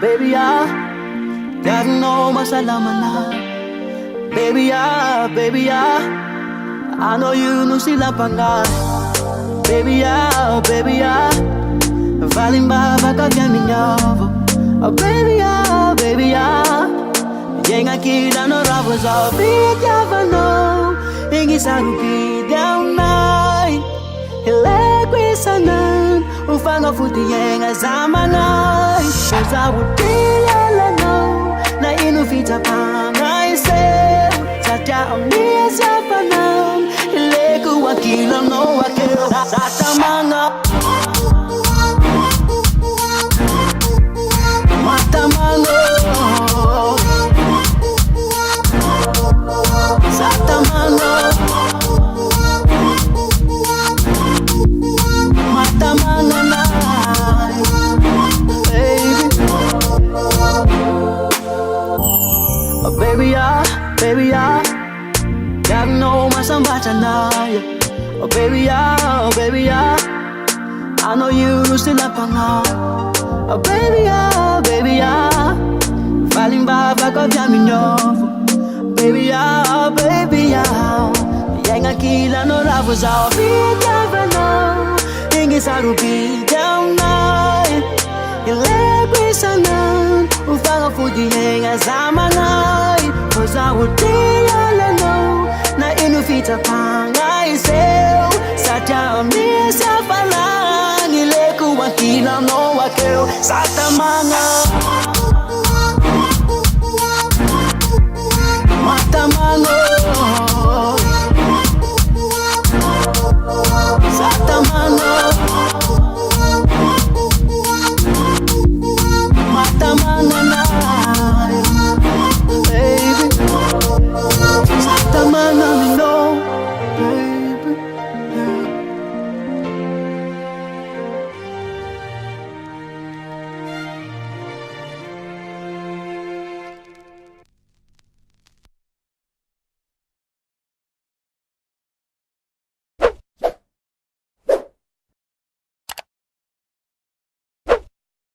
Baby, God know masalaman na. Baby, I know you know sila pa nga. Baby, valing baba ka kaya minyovo. Baby, yang akida no rabos of it, no. Ingi sarupi down night. Hele kwisanan, ufanga futi yang azamanay. Cause I would feel no, na inufita pa na isel. Satya amnis ya panam, hele kuwakila no wakil. Sata mga mata mga sata mga mata mga na, baby. Baby, God know masambata na. Baby, I know you still up on her. Baby, valing baba ka kaya minyovo. Baby, yang akila no rabos of it, no. Ingi sarupi down night. Ile kwisanan, ufanga futi yang azamanay. Cause I would no, na inufita pa nga isel. Satya amnesia palang, ile kuwakila no wakil. Sata mga